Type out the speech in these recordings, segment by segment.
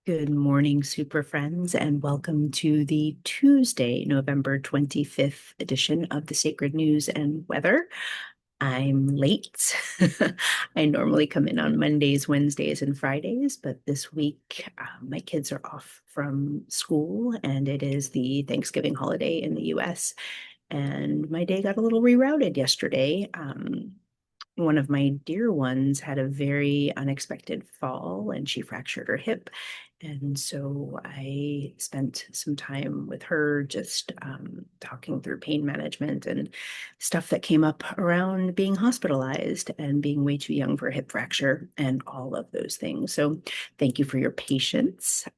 Good morning, super friends, and welcome to the Tuesday, November 25th edition of the Sacred News and Weather. I'm late. I normally come in on Mondays, Wednesdays, and Fridays, but this week my kids are off from school and it is the Thanksgiving holiday in the US. And my day got a little rerouted yesterday. One of my dear ones had a very unexpected fall and she fractured her hip. And so I spent some time with her just talking through pain management and stuff that came up around being hospitalized and being way too young for a hip fracture and all of those things. So thank you for your patience.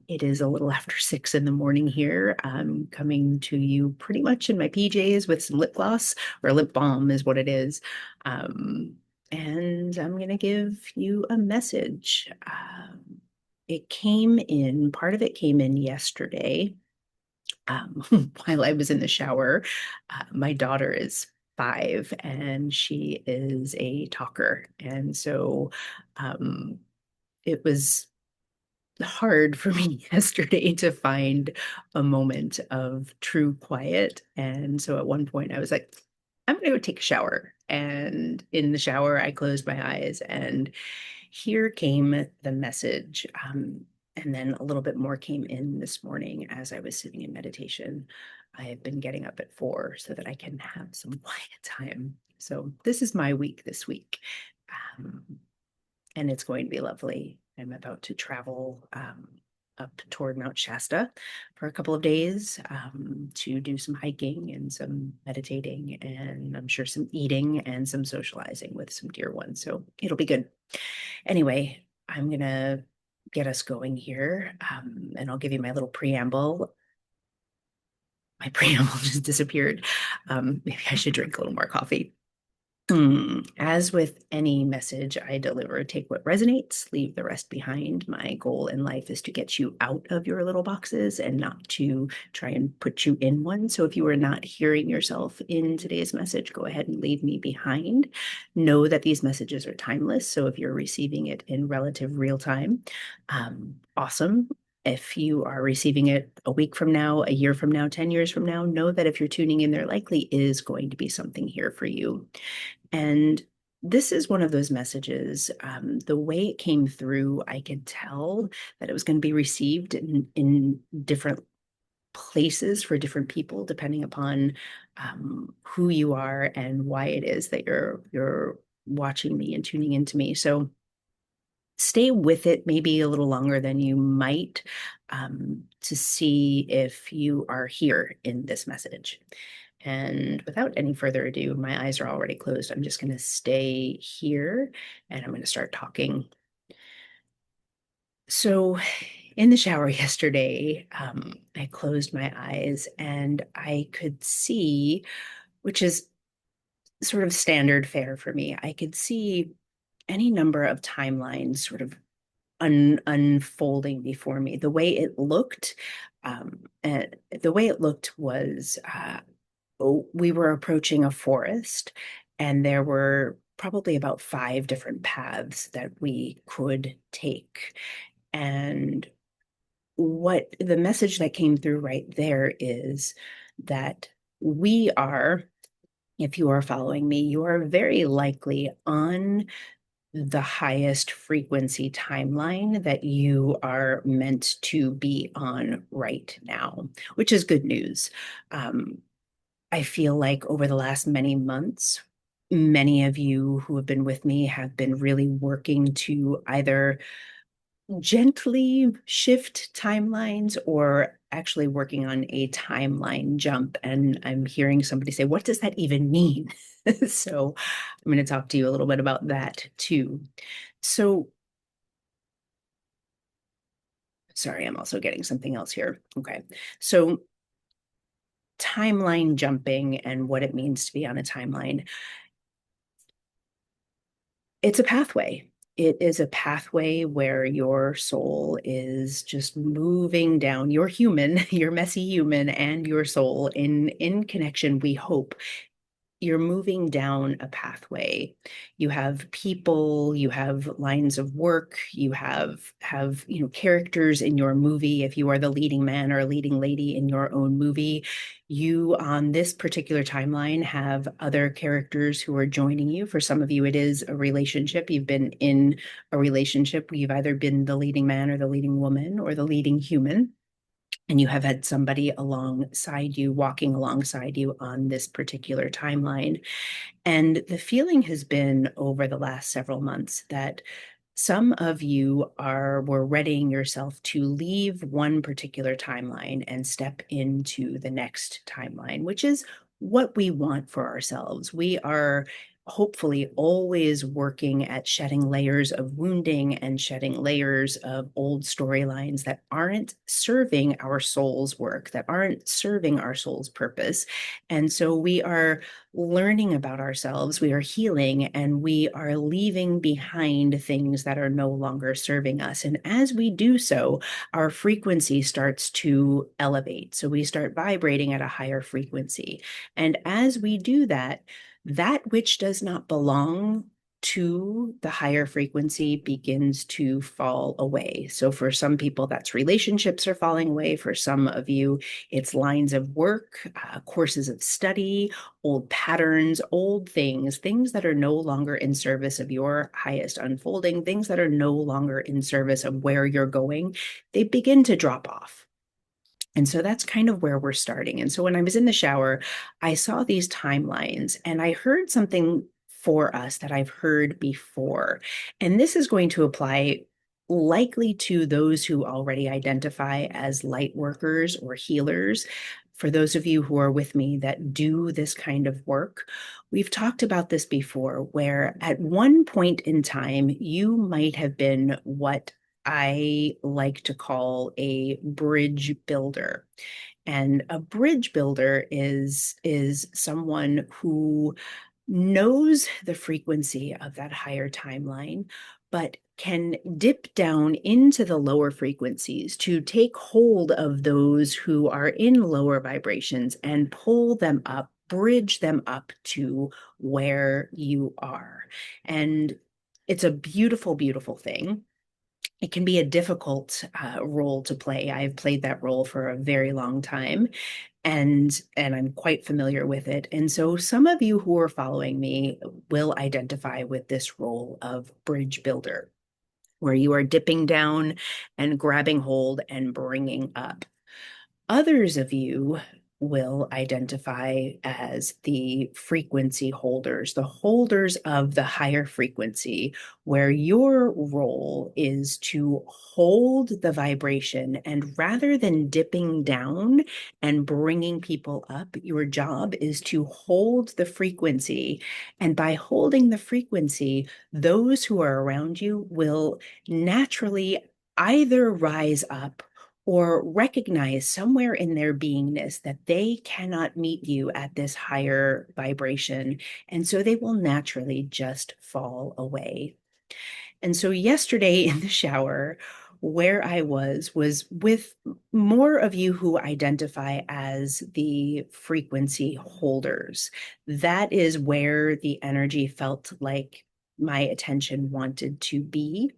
It is a little after 6 in the morning here. I'm coming to you pretty much in my PJs with some lip gloss, or lip balm is what it is. And I'm going to give you a message. Part of it came in yesterday while I was in the shower. My daughter is 5 and she is a talker. And so it was hard for me yesterday to find a moment of true quiet. And so at one point I was like, I'm going to go take a shower. And in the shower, I closed my eyes and here came the message. And then a little bit more came in this morning as I was sitting in meditation. I have been getting up at 4 so that I can have some quiet time. So this is my week this week. Um, and it's going to be lovely. I'm about to travel up toward Mount Shasta for a couple of days to do some hiking and some meditating, and I'm sure some eating and some socializing with some dear ones. So it'll be good. Anyway, I'm going to get us going here, and I'll give you my little preamble. My preamble just disappeared. Maybe I should drink a little more coffee. As with any message I deliver, take what resonates, leave the rest behind. My goal in life is to get you out of your little boxes and not to try and put you in one. So if you are not hearing yourself in today's message, go ahead and leave me behind. Know that these messages are timeless. So if you're receiving it in relative real time, awesome. If you are receiving it a week from now, a year from now, 10 years from now, know that if you're tuning in, there likely is going to be something here for you. And this is one of those messages. The way it came through, I could tell that it was going to be received in different places for different people, depending upon who you are and why it is that you're watching me and tuning into me. So stay with it maybe a little longer than you might to see if you are here in this message. And without any further ado, my eyes are already closed. I'm just going to stay here and I'm going to start talking. So, in the shower yesterday, I closed my eyes and I could see, which is sort of standard fare for me, I could see any number of timelines sort of unfolding before me. The way it looked, the way it looked was we were approaching a forest, and there were probably about 5 different paths that we could take. And what the message that came through right there is that we are, if you are following me, you are very likely on the highest frequency timeline that you are meant to be on right now, which is good news. I feel like over the last many months, many of you who have been with me have been really working to either gently shift timelines or actually working on a timeline jump. And I'm hearing somebody say, what does that even mean? So I'm going to talk to you a little bit about that too. So, sorry, I'm also getting something else here. Okay. So, timeline jumping and what it means to be on a timeline. It's a pathway. It is a pathway where your soul is just moving down, your human, your messy human, and your soul in connection, we hope, you're moving down a pathway. You have people, you have lines of work, you have characters in your movie. If you are the leading man or leading lady in your own movie, you on this particular timeline have other characters who are joining you. For some of you, it is a relationship. You've been in a relationship. You've either been the leading man or the leading woman or the leading human, and you have had somebody alongside you, walking alongside you on this particular timeline. And the feeling has been over the last several months that some of you were readying yourself to leave one particular timeline and step into the next timeline, which is what we want for ourselves. We are hopefully always working at shedding layers of wounding and shedding layers of old storylines that aren't serving our soul's work, that aren't serving our soul's purpose. And so we are learning about ourselves, we are healing, and we are leaving behind things that are no longer serving us. And as we do so, our frequency starts to elevate. So we start vibrating at a higher frequency. And as we do that, that which does not belong to the higher frequency begins to fall away. So for some people, that's relationships are falling away. For some of you, it's lines of work, courses of study, old patterns, old things that are no longer in service of your highest unfolding, things that are no longer in service of where you're going. They begin to drop off. And so that's kind of where we're starting. And so when I was in the shower, I saw these timelines and I heard something for us that I've heard before. And this is going to apply likely to those who already identify as light workers or healers. For those of you who are with me that do this kind of work, we've talked about this before, where at one point in time, you might have been what I like to call a bridge builder. And a bridge builder is someone who knows the frequency of that higher timeline, but can dip down into the lower frequencies to take hold of those who are in lower vibrations and pull them up, bridge them up to where you are. And it's a beautiful, beautiful thing. It can be a difficult role to play. I've played that role for a very long time, and I'm quite familiar with it. And so some of you who are following me will identify with this role of bridge builder, where you are dipping down and grabbing hold and bringing up. Others of you will identify as the frequency holders, the holders of the higher frequency, where your role is to hold the vibration. And rather than dipping down and bringing people up, your job is to hold the frequency. And by holding the frequency, those who are around you will naturally either rise up or recognize somewhere in their beingness that they cannot meet you at this higher vibration. And so they will naturally just fall away. And so yesterday in the shower, where I was with more of you who identify as the frequency holders. That is where the energy felt like my attention wanted to be.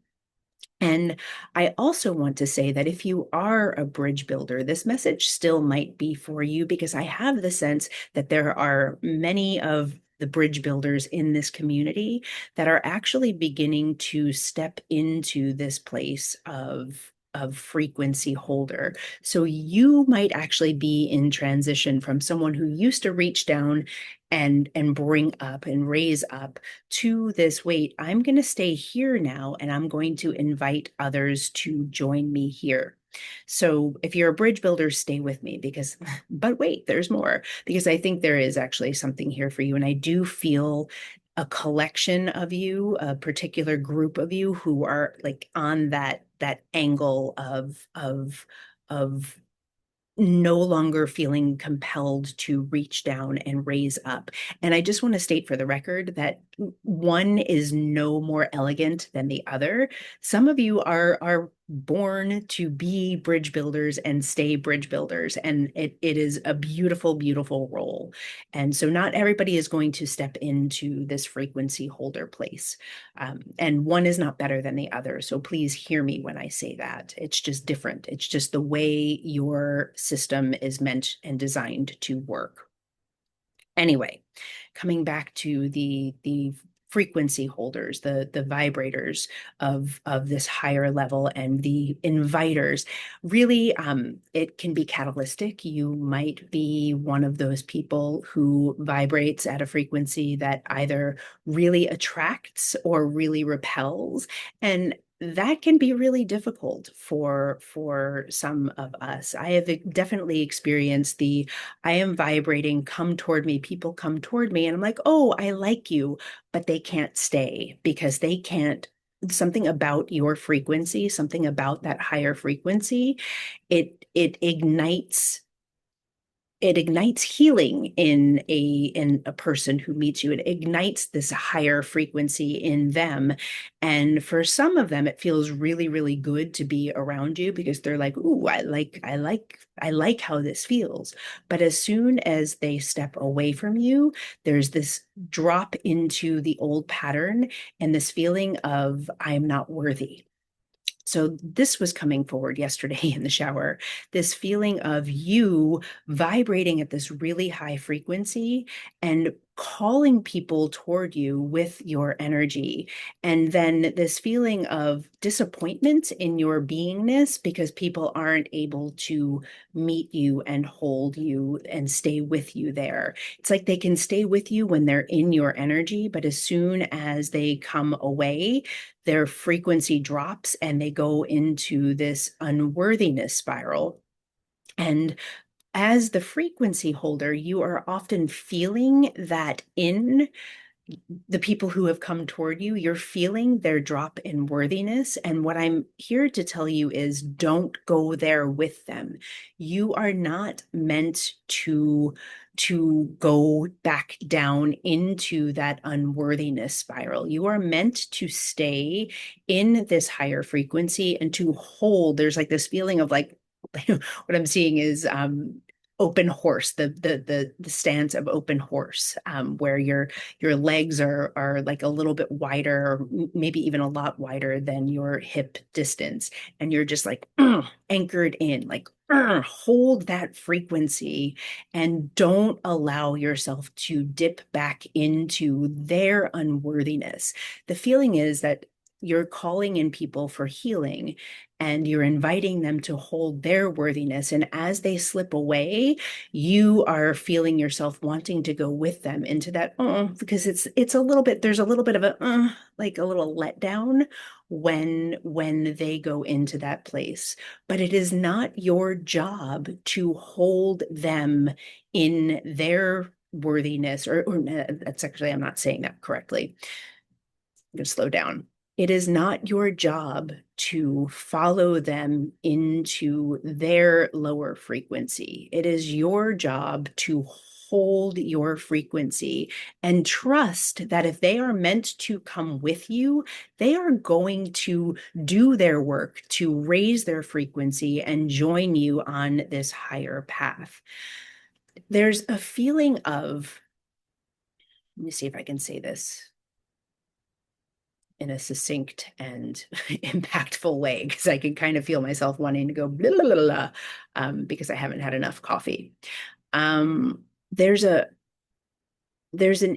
And I also want to say that if you are a bridge builder, this message still might be for you, because I have the sense that there are many of the bridge builders in this community that are actually beginning to step into this place of frequency holder. So you might actually be in transition from someone who used to reach down and bring up and raise up to this, wait, I'm going to stay here now and I'm going to invite others to join me here. So if you're a bridge builder, stay with me, because, but wait, there's more, because I think there is actually something here for you. And I do feel a collection of you, a particular group of you who are like on that angle of no longer feeling compelled to reach down and raise up. And I just want to state for the record that one is no more elegant than the other. Some of you are born to be bridge builders and stay bridge builders, and it is a beautiful, beautiful role. And so not everybody is going to step into this frequency holder place. And one is not better than the other. So please hear me when I say that. It's just different. It's just the way your system is meant and designed to work. Anyway, coming back to the frequency holders, the vibrators of this higher level and the inviters, really, it can be catalytic. You might be one of those people who vibrates at a frequency that either really attracts or really repels. And that can be really difficult for some of us. I have definitely experienced the I am vibrating, come toward me, people come toward me, and I'm like, oh, I like you, but they can't stay because they can't, something about your frequency, something about that higher frequency, it ignites healing in a person who meets you. It ignites this higher frequency in them. And for some of them, it feels really, really good to be around you because they're like, ooh, I like how this feels. But as soon as they step away from you, there's this drop into the old pattern and this feeling of I'm not worthy. So this was coming forward yesterday in the shower, this feeling of you vibrating at this really high frequency and calling people toward you with your energy. And then this feeling of disappointment in your beingness because people aren't able to meet you and hold you and stay with you there. It's like they can stay with you when they're in your energy, but as soon as they come away, their frequency drops and they go into this unworthiness spiral. And as the frequency holder, you are often feeling that in the people who have come toward you, you're feeling their drop in worthiness. And what I'm here to tell you is don't go there with them. You are not meant to go back down into that unworthiness spiral. You are meant to stay in this higher frequency and to hold. There's like this feeling of like what I'm seeing is open horse, the stance of open horse, where your legs are like a little bit wider, or maybe even a lot wider than your hip distance, and you're just like anchored in, like hold that frequency and don't allow yourself to dip back into their unworthiness. The feeling is that you're calling in people for healing and you're inviting them to hold their worthiness. And as they slip away, you are feeling yourself wanting to go with them into that, because it's a little bit, there's a little bit of a, like a little letdown when they go into that place. But it is not your job to hold them in their worthiness, or that's actually, I'm not saying that correctly. I'm going to slow down. It is not your job to follow them into their lower frequency. It is your job to hold your frequency and trust that if they are meant to come with you, they are going to do their work to raise their frequency and join you on this higher path. There's a feeling of, let me see if I can say this in a succinct and impactful way, because I can kind of feel myself wanting to go blah, blah, blah, blah, because I haven't had enough coffee. There's an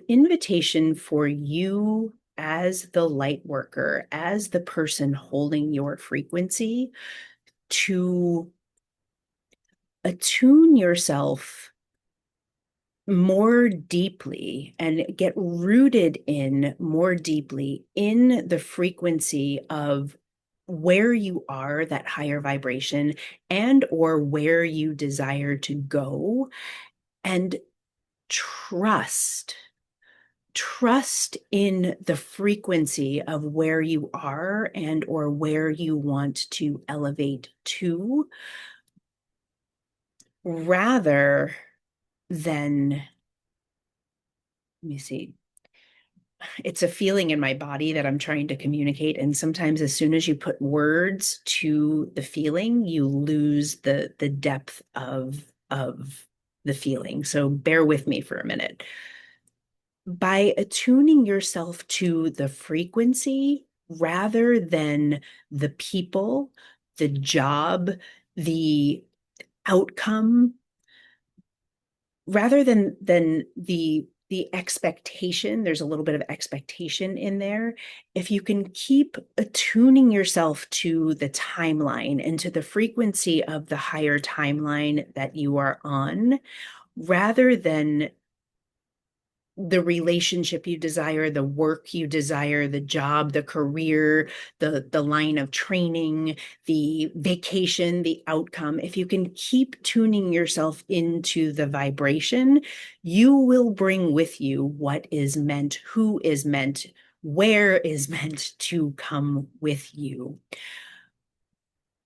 invitation for you as the light worker, as the person holding your frequency, to attune yourself more deeply and get rooted in more deeply in the frequency of where you are, that higher vibration, and or where you desire to go, and trust in the frequency of where you are and or where you want to elevate to, rather than, let me see, it's a feeling in my body that I'm trying to communicate. And sometimes as soon as you put words to the feeling, you lose the depth of the feeling. So bear with me for a minute. By attuning yourself to the frequency rather than the people, the job, the outcome, rather than the expectation, there's a little bit of expectation in there. If you can keep attuning yourself to the timeline and to the frequency of the higher timeline that you are on, rather than the relationship you desire, the work you desire, the job, the career, the line of training, the vacation, the outcome. If you can keep tuning yourself into the vibration, you will bring with you what is meant, who is meant, where is meant to come with you.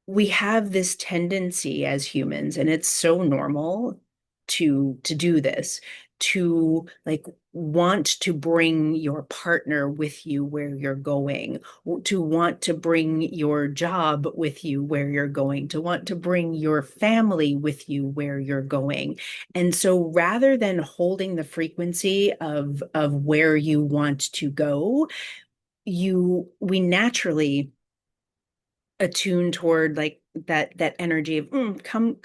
We have this tendency as humans, and it's so normal to do this, to like want to bring your partner with you where you're going, to want to bring your job with you where you're going, to want to bring your family with you where you're going. And so rather than holding the frequency of where you want to go, we naturally attuned toward like that energy of come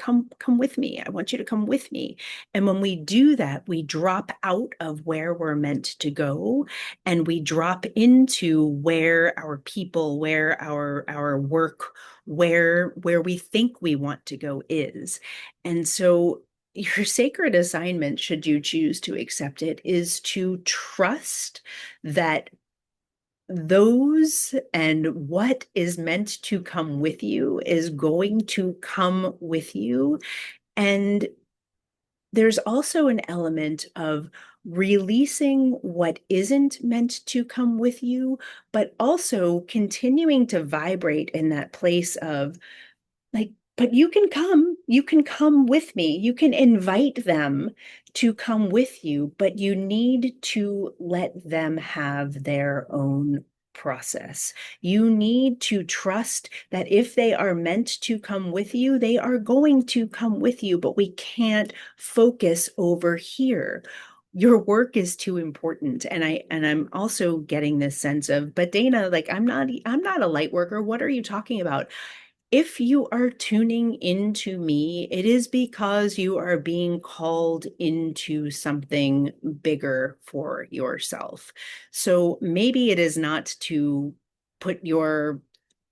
with me. I want you to come with me. And when we do that, we drop out of where we're meant to go, and we drop into where our people, where our work, where we think we want to go is. And so your sacred assignment, should you choose to accept it, is to trust that those and what is meant to come with you is going to come with you. And there's also an element of releasing what isn't meant to come with you, but also continuing to vibrate in that place of like, but you can come with me. You can invite them to come with you, but you need to let them have their own process. You need to trust that if they are meant to come with you, they are going to come with you, but we can't focus over here. Your work is too important. And I'm also getting this sense of, but Dana, like I'm not a light worker. What are you talking about? If you are tuning into me, it is because you are being called into something bigger for yourself. So maybe it is not to put your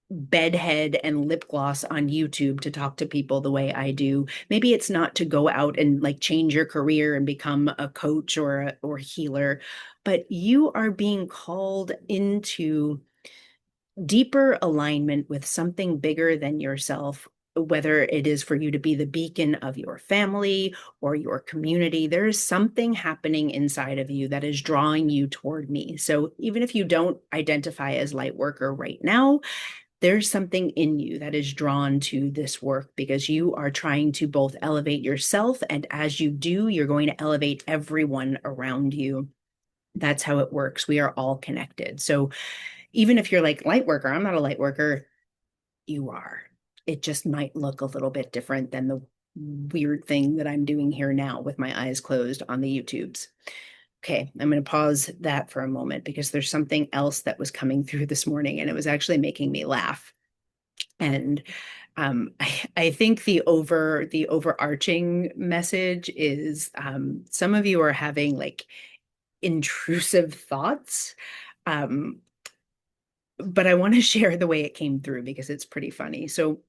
bedhead and lip gloss on YouTube to talk to people the way I do. Maybe it's not to go out and like change your career and become a coach or healer, but you are being called into deeper alignment with something bigger than yourself, whether it is for you to be the beacon of your family or your community. There is something happening inside of you that is drawing you toward me. So even if you don't identify as light worker right now, there's something in you that is drawn to this work because you are trying to both elevate yourself, and as you do, you're going to elevate everyone around you. That's how it works. We are all connected. So even if you're like light worker, I'm not a light worker, you are. It just might look a little bit different than the weird thing that I'm doing here now with my eyes closed on the YouTubes. Okay, I'm going to pause that for a moment because there's something else that was coming through this morning and it was actually making me laugh. And I think the overarching message is some of you are having like intrusive thoughts. Um, but I want to share the way it came through because it's pretty funny. So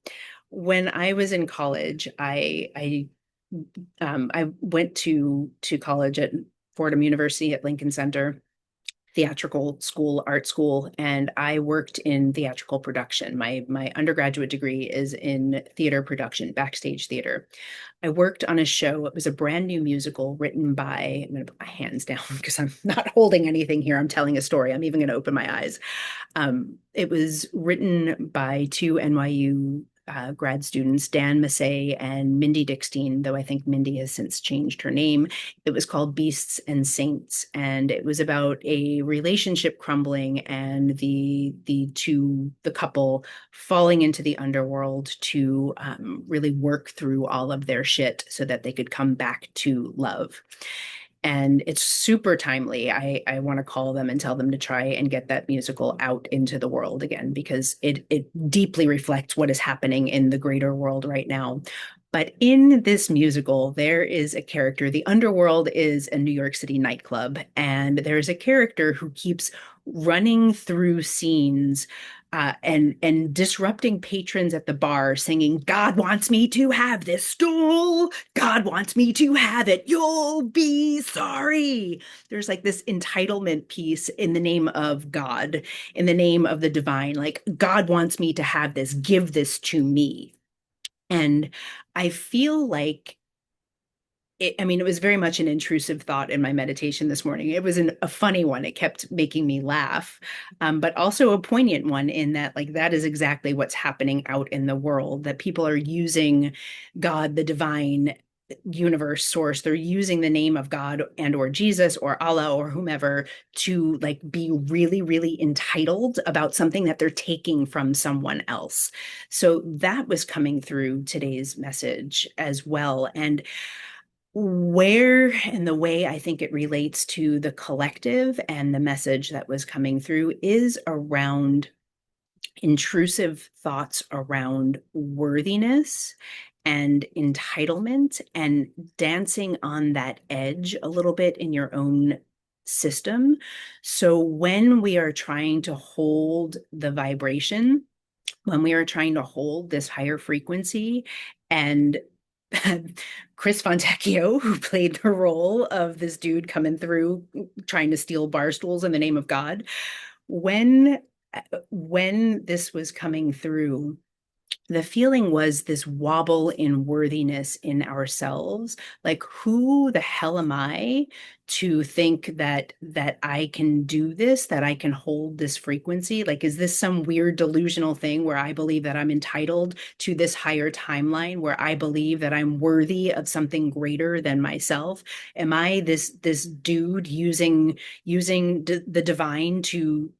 when I was in college, I went to college at Fordham University at Lincoln Center, theatrical school, art school, and I worked in theatrical production. My undergraduate degree is in theater production, backstage theater. I worked on a show. It was a brand new musical written by, I'm going to put my hands down because I'm not holding anything here. I'm telling a story. I'm even going to open my eyes. It was written by two NYU grad students, Dan Massey and Mindy Dickstein, though I think Mindy has since changed her name. It was called Beasts and Saints, and it was about a relationship crumbling and the couple falling into the underworld to really work through all of their shit so that they could come back to love. And it's super timely. I want to call them and tell them to try and get that musical out into the world again, because it deeply reflects what is happening in the greater world right now. But in this musical, there is a character. The underworld is a New York City nightclub, and there's a character who keeps running through scenes and disrupting patrons at the bar, singing, "God wants me to have this stool. God wants me to have it. You'll be sorry." There's like this entitlement piece in the name of God, in the name of the divine. Like, God wants me to have this. Give this to me. And I feel like I mean, it was very much an intrusive thought in my meditation this morning. It was a funny one. It kept making me laugh, but also a poignant one in that, like, that is exactly what's happening out in the world, that people are using God, the divine universe source. They're using the name of God and or Jesus or Allah or whomever to like be really, really entitled about something that they're taking from someone else. So that was coming through today's message as well. And where and the way I think it relates to the collective and the message that was coming through is around intrusive thoughts around worthiness and entitlement and dancing on that edge a little bit in your own system. So when we are trying to hold the vibration, when we are trying to hold this higher frequency, and Chris Fontecchio, who played the role of this dude coming through trying to steal bar stools in the name of God, when when this was coming through, the feeling was this wobble in worthiness in ourselves. Like, who the hell am I to think that I can do this, that I can hold this frequency? Like, is this some weird delusional thing where I believe that I'm entitled to this higher timeline, where I believe that I'm worthy of something greater than myself? Am I this dude using the divine to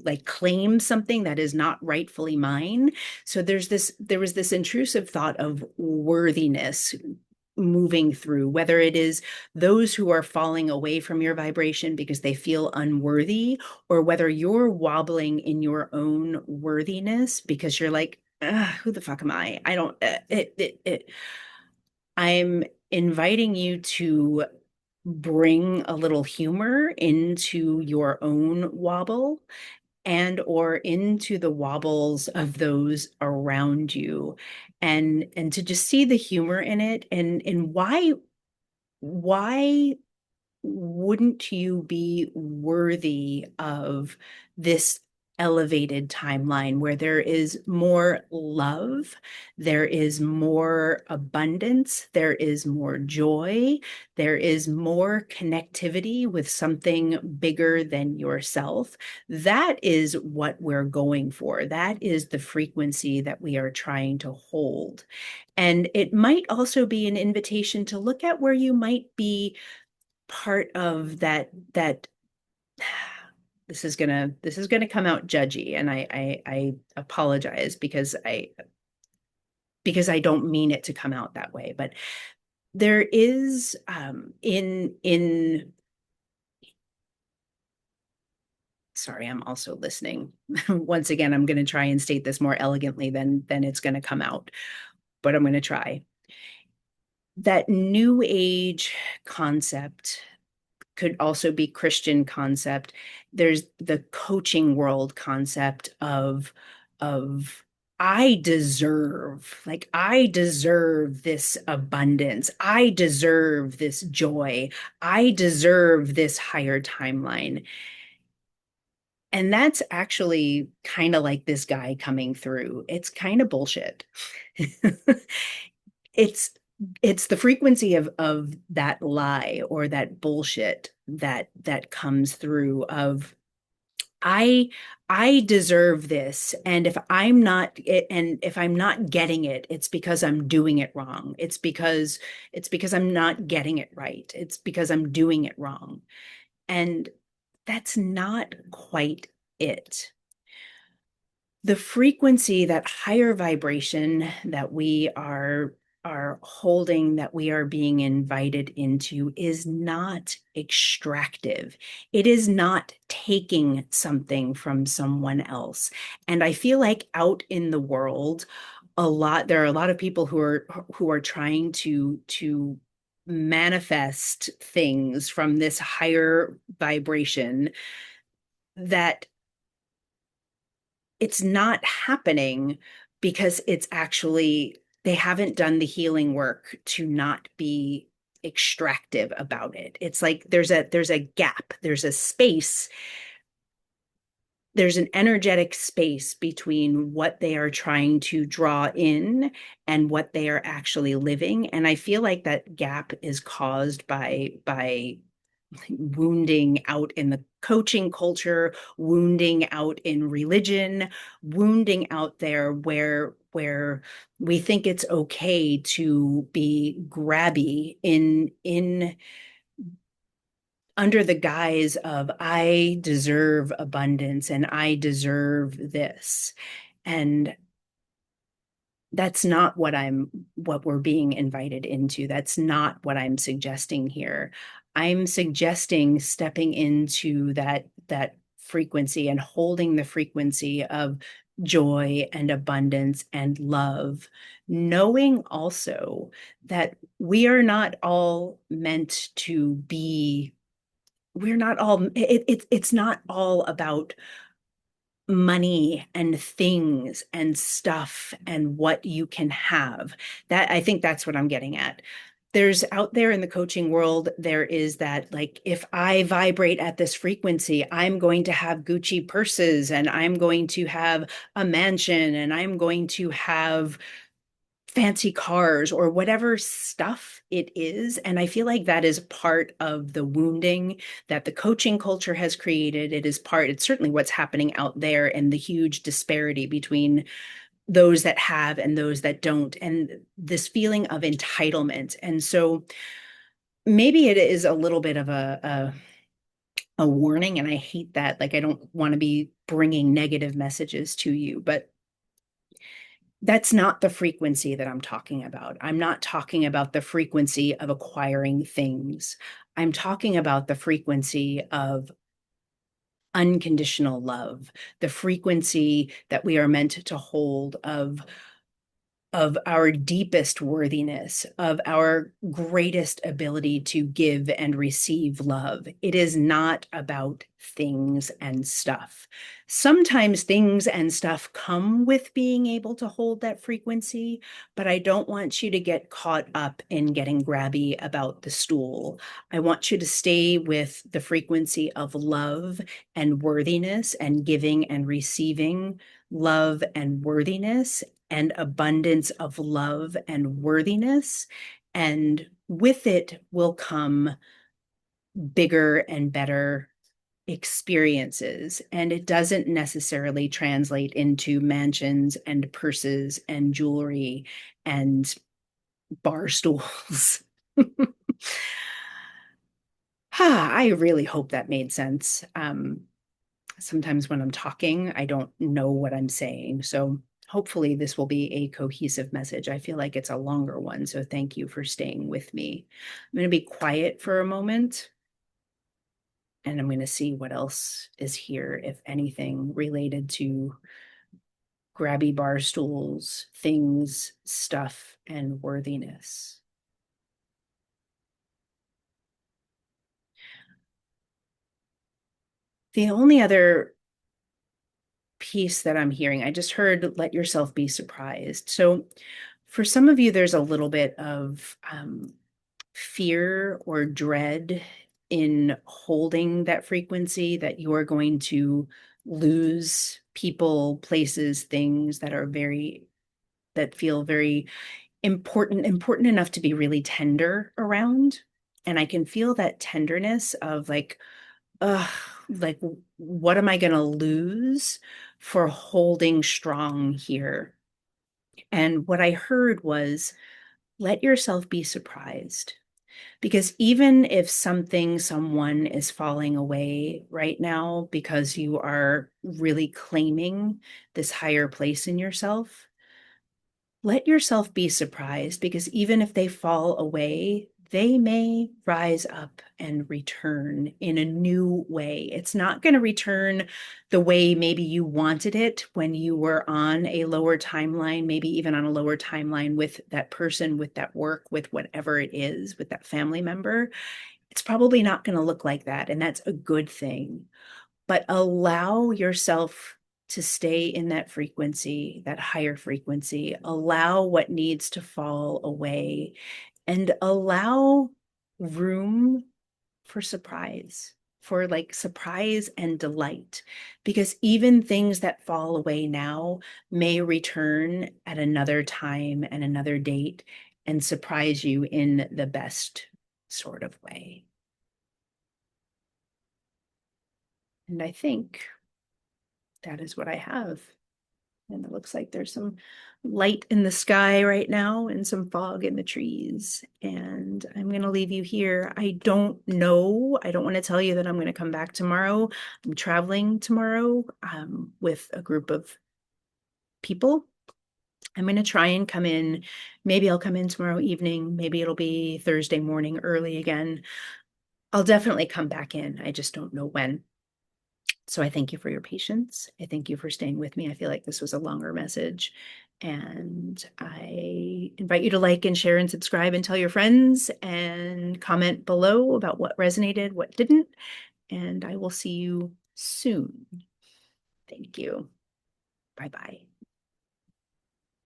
like claim something that is not rightfully mine? So there was this intrusive thought of worthiness moving through, whether it is those who are falling away from your vibration because they feel unworthy, or whether you're wobbling in your own worthiness because you're like, who the fuck am I? I don't, I'm inviting you to bring a little humor into your own wobble and or into the wobbles of those around you, and to just see the humor in it, and why wouldn't you be worthy of this elevated timeline where there is more love, there is more abundance, there is more joy, there is more connectivity with something bigger than yourself? That is what we're going for. That is the frequency that we are trying to hold. And it might also be an invitation to look at where you might be part of that this is gonna come out judgy, and I apologize because I don't mean it to come out that way, but there is in sorry, I'm also listening. Once again, I'm going to try and state this more elegantly than it's going to come out, but I'm going to try. That new age concept could also be Christian concept. There's the coaching world concept of I deserve this abundance. I deserve this joy. I deserve this higher timeline. And that's actually kind of like this guy coming through. It's kind of bullshit. it's it's the frequency of that lie or that bullshit that comes through of I I deserve this, and if I'm not getting it, it's because I'm doing it wrong. It's because I'm not getting it right. It's because I'm doing it wrong. And that's not quite it. The frequency, that higher vibration that we are holding, that we are being invited into, is not extractive. It is not taking something from someone else. And I feel like out in the world, there are a lot of people who are trying to manifest things from this higher vibration, that it's not happening because it's actually, they haven't done the healing work to not be extractive about it. It's like there's a gap, there's a space, there's an energetic space between what they are trying to draw in and what they are actually living. And I feel like that gap is caused by wounding out in the coaching culture, wounding out in religion, wounding out there where we think it's okay to be grabby in under the guise of I deserve abundance and I deserve this. And that's not what we're being invited into. That's not what I'm suggesting here. I'm suggesting stepping into that frequency and holding the frequency of joy and abundance and love, knowing also that we are not all meant to be, we're not all it's not all about money and things and stuff and what you can have. That, I think that's what I'm getting at. There's out there in the coaching world, there is that, like, if I vibrate at this frequency, I'm going to have Gucci purses and I'm going to have a mansion and I'm going to have fancy cars or whatever stuff it is. And I feel like that is part of the wounding that the coaching culture has created. It's certainly what's happening out there, and the huge disparity between those that have and those that don't, and this feeling of entitlement. And so maybe it is a little bit of a warning, and I hate that. Like, I don't want to be bringing negative messages to you, but that's not the frequency that I'm talking about. I'm not talking about the frequency of acquiring things. I'm talking about the frequency of unconditional love, the frequency that we are meant to hold of our deepest worthiness, of our greatest ability to give and receive love. It is not about things and stuff. Sometimes things and stuff come with being able to hold that frequency, but I don't want you to get caught up in getting grabby about the stool. I want you to stay with the frequency of love and worthiness and giving and receiving love and worthiness and abundance of love and worthiness. And with it will come bigger and better experiences. And it doesn't necessarily translate into mansions and purses and jewelry and bar stools. I really hope that made sense. Sometimes when I'm talking, I don't know what I'm saying. So hopefully this will be a cohesive message. I feel like it's a longer one, so thank you for staying with me. I'm going to be quiet for a moment, and I'm going to see what else is here, if anything related to grabby bar stools, things, stuff, and worthiness. The only other piece that I'm hearing, I just heard let yourself be surprised. So for some of you, there's a little bit of fear or dread in holding that frequency, that you are going to lose people, places, things that feel very important enough to be really tender around. And I can feel that tenderness of like, ugh, like, what am I going to lose for holding strong here? And what I heard was, let yourself be surprised. Because even if someone is falling away right now because you are really claiming this higher place in yourself, let yourself be surprised, because even if they fall away, they may rise up and return in a new way. It's not going to return the way maybe you wanted it when you were on a lower timeline, maybe even on a lower timeline with that person, with that work, with whatever it is, with that family member. It's probably not going to look like that. And that's a good thing. But allow yourself to stay in that frequency, that higher frequency. Allow what needs to fall away, and allow room for surprise, for like surprise and delight. Because even things that fall away now may return at another time and another date and surprise you in the best sort of way. And I think that is what I have. And it looks like there's some light in the sky right now and some fog in the trees. And I'm going to leave you here. I don't know. I don't want to tell you that I'm going to come back tomorrow. I'm traveling tomorrow with a group of people. I'm going to try and come in. Maybe I'll come in tomorrow evening. Maybe it'll be Thursday morning early again. I'll definitely come back in. I just don't know when. So I thank you for your patience. I thank you for staying with me. I feel like this was a longer message. And I invite you to like and share and subscribe and tell your friends and comment below about what resonated, what didn't. And I will see you soon. Thank you. Bye-bye.